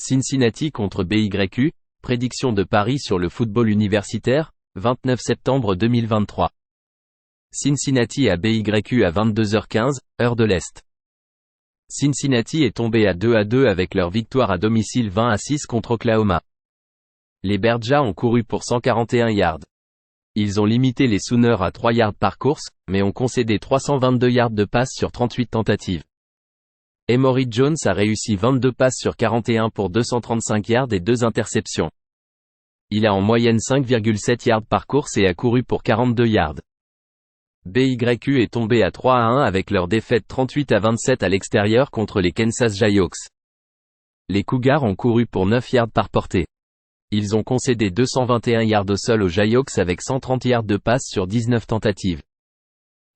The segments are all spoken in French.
Cincinnati contre BYU, prédiction de Paris sur le football universitaire, 29 septembre 2023. Cincinnati à BYU à 22h15, heure de l'Est. Cincinnati est tombé à 2-2 avec leur victoire à domicile 20-6 contre Oklahoma. Les Bearjats ont couru pour 141 yards. Ils ont limité les Sooners à 3 yards par course, mais ont concédé 322 yards de passe sur 38 tentatives. Emory Jones a réussi 22 passes sur 41 pour 235 yards et 2 interceptions. Il a en moyenne 5,7 yards par course et a couru pour 42 yards. BYU est tombé à 3-1 avec leur défaite 38-27 à l'extérieur contre les Kansas Jayhawks. Les Cougars ont couru pour 9 yards par portée. Ils ont concédé 221 yards au sol aux Jayhawks avec 130 yards de passe sur 19 tentatives.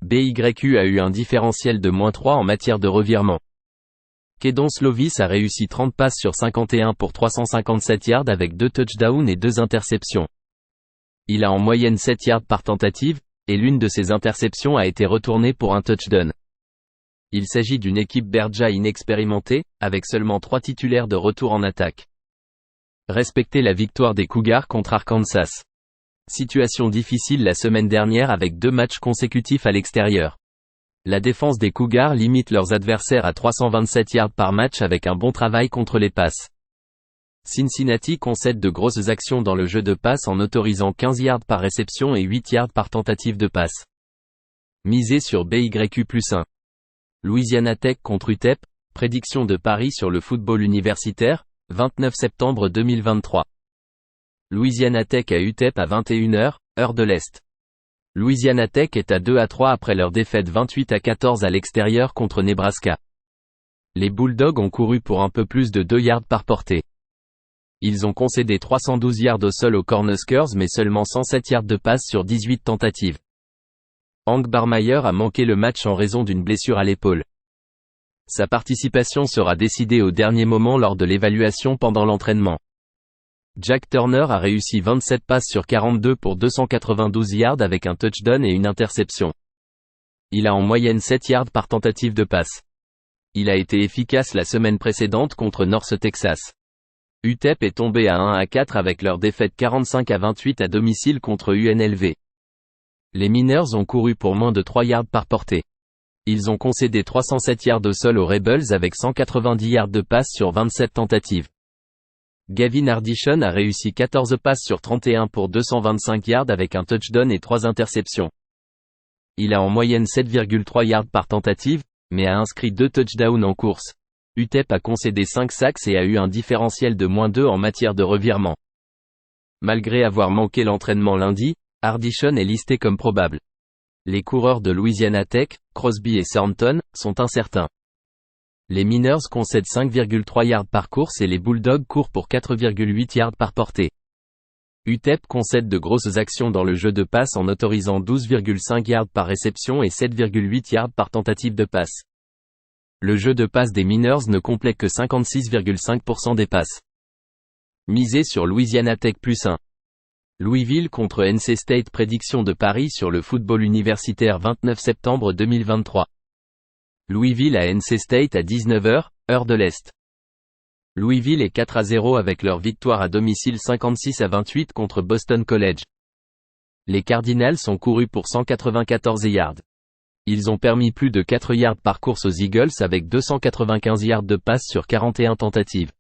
BYU a eu un différentiel de -3 en matière de revirement. Kedon Slovis a réussi 30 passes sur 51 pour 357 yards avec 2 touchdowns et 2 interceptions. Il a en moyenne 7 yards par tentative, et l'une de ses interceptions a été retournée pour un touchdown. Il s'agit d'une équipe Bearjat inexpérimentée, avec seulement 3 titulaires de retour en attaque. Respectez la victoire des Cougars contre Arkansas. Situation difficile la semaine dernière avec 2 matchs consécutifs à l'extérieur. La défense des Cougars limite leurs adversaires à 327 yards par match avec un bon travail contre les passes. Cincinnati concède de grosses actions dans le jeu de passe en autorisant 15 yards par réception et 8 yards par tentative de passe. Misez sur BYU+1. Louisiana Tech contre UTEP, prédiction de Paris sur le football universitaire, 29 septembre 2023. Louisiana Tech à UTEP à 21h, heure de l'Est. Louisiana Tech est à 2-3 après leur défaite 28-14 à l'extérieur contre Nebraska. Les Bulldogs ont couru pour un peu plus de 2 yards par portée. Ils ont concédé 312 yards au sol aux Cornhuskers mais seulement 107 yards de passe sur 18 tentatives. Hank Barmeyer a manqué le match en raison d'une blessure à l'épaule. Sa participation sera décidée au dernier moment lors de l'évaluation pendant l'entraînement. Jack Turner a réussi 27 passes sur 42 pour 292 yards avec un touchdown et une interception. Il a en moyenne 7 yards par tentative de passe. Il a été efficace la semaine précédente contre North Texas. UTEP est tombé à 1-4 avec leur défaite 45-28 à domicile contre UNLV. Les Miners ont couru pour moins de 3 yards par portée. Ils ont concédé 307 yards au sol aux Rebels avec 190 yards de passe sur 27 tentatives. Gavin Ardishon a réussi 14 passes sur 31 pour 225 yards avec un touchdown et 3 interceptions. Il a en moyenne 7,3 yards par tentative, mais a inscrit 2 touchdowns en course. UTEP a concédé 5 sacks et a eu un différentiel de -2 en matière de revirement. Malgré avoir manqué l'entraînement lundi, Ardishon est listé comme probable. Les coureurs de Louisiana Tech, Crosby et Thornton, sont incertains. Les Miners concèdent 5,3 yards par course et les Bulldogs courent pour 4,8 yards par portée. UTEP concède de grosses actions dans le jeu de passe en autorisant 12,5 yards par réception et 7,8 yards par tentative de passe. Le jeu de passe des Miners ne complète que 56,5% des passes. Misez sur Louisiana Tech+1. Louisville contre NC State, prédiction de Paris sur le football universitaire 29 septembre 2023. Louisville à NC State à 19h, heure de l'Est. Louisville est 4-0 avec leur victoire à domicile 56-28 contre Boston College. Les Cardinals ont couru pour 194 yards. Ils ont permis plus de 4 yards par course aux Eagles avec 295 yards de passe sur 41 tentatives.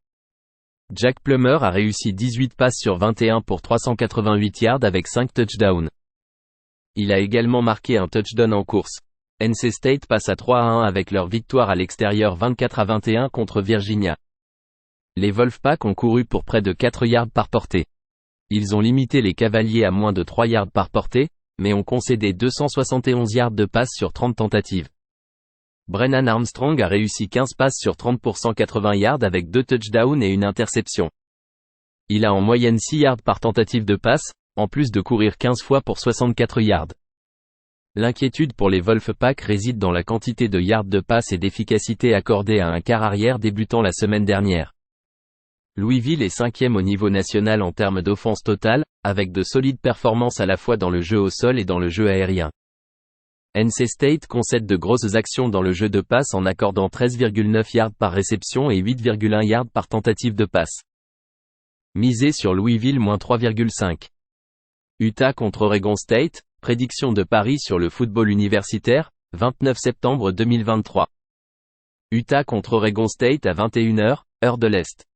Jack Plummer a réussi 18 passes sur 21 pour 388 yards avec 5 touchdowns. Il a également marqué un touchdown en course. NC State passe à 3-1 avec leur victoire à l'extérieur 24-21 contre Virginia. Les Wolfpack ont couru pour près de 4 yards par portée. Ils ont limité les Cavaliers à moins de 3 yards par portée, mais ont concédé 271 yards de passe sur 30 tentatives. Brennan Armstrong a réussi 15 passes sur 30 pour 180 yards avec 2 touchdowns et une interception. Il a en moyenne 6 yards par tentative de passe, en plus de courir 15 fois pour 64 yards. L'inquiétude pour les Wolfpack réside dans la quantité de yards de passe et d'efficacité accordée à un quart arrière débutant la semaine dernière. Louisville est 5e au niveau national en termes d'offense totale, avec de solides performances à la fois dans le jeu au sol et dans le jeu aérien. NC State concède de grosses actions dans le jeu de passe en accordant 13,9 yards par réception et 8,1 yards par tentative de passe. Misé sur Louisville -3,5. Utah contre Oregon State, prédiction de paris sur le football universitaire, 29 septembre 2023. Utah contre Oregon State à 21h, heure de l'Est.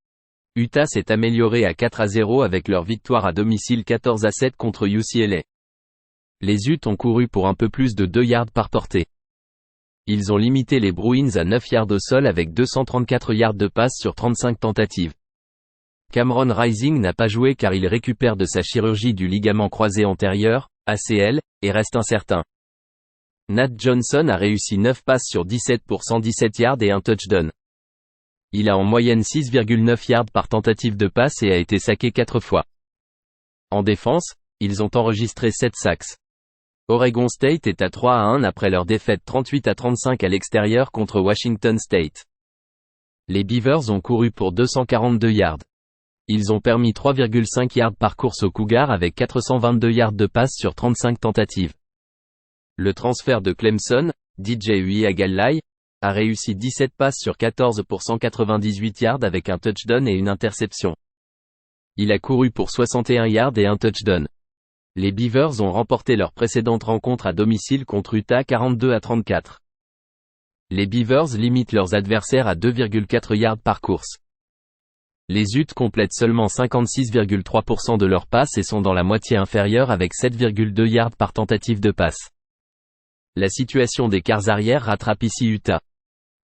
Utah s'est amélioré à 4-0 avec leur victoire à domicile 14-7 contre UCLA. Les Utes ont couru pour un peu plus de 2 yards par portée. Ils ont limité les Bruins à 9 yards au sol avec 234 yards de passe sur 35 tentatives. Cameron Rising n'a pas joué car il récupère de sa chirurgie du ligament croisé antérieur, ACL, et reste incertain. Nat Johnson a réussi 9 passes sur 17 pour 117 yards et un touchdown. Il a en moyenne 6,9 yards par tentative de passe et a été saqué 4 fois. En défense, ils ont enregistré 7 sacks. Oregon State est à 3-1 après leur défaite 38-35 à l'extérieur contre Washington State. Les Beavers ont couru pour 242 yards. Ils ont permis 3,5 yards par course aux Cougars avec 422 yards de passe sur 35 tentatives. Le transfert de Clemson, DJ Uiagalelei, a réussi 17 passes sur 14 pour 198 yards avec un touchdown et une interception. Il a couru pour 61 yards et un touchdown. Les Beavers ont remporté leur précédente rencontre à domicile contre Utah 42-34. Les Beavers limitent leurs adversaires à 2,4 yards par course. Les Utes complètent seulement 56,3% de leurs passes et sont dans la moitié inférieure avec 7,2 yards par tentative de passe. La situation des quarts arrière rattrape ici Utah.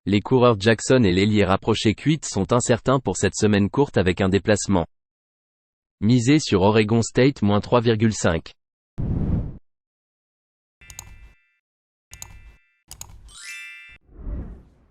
Les coureurs Jackson et l'ailier rapproché Kuit sont incertains pour cette semaine courte avec un déplacement. Misé sur Oregon State -3,5.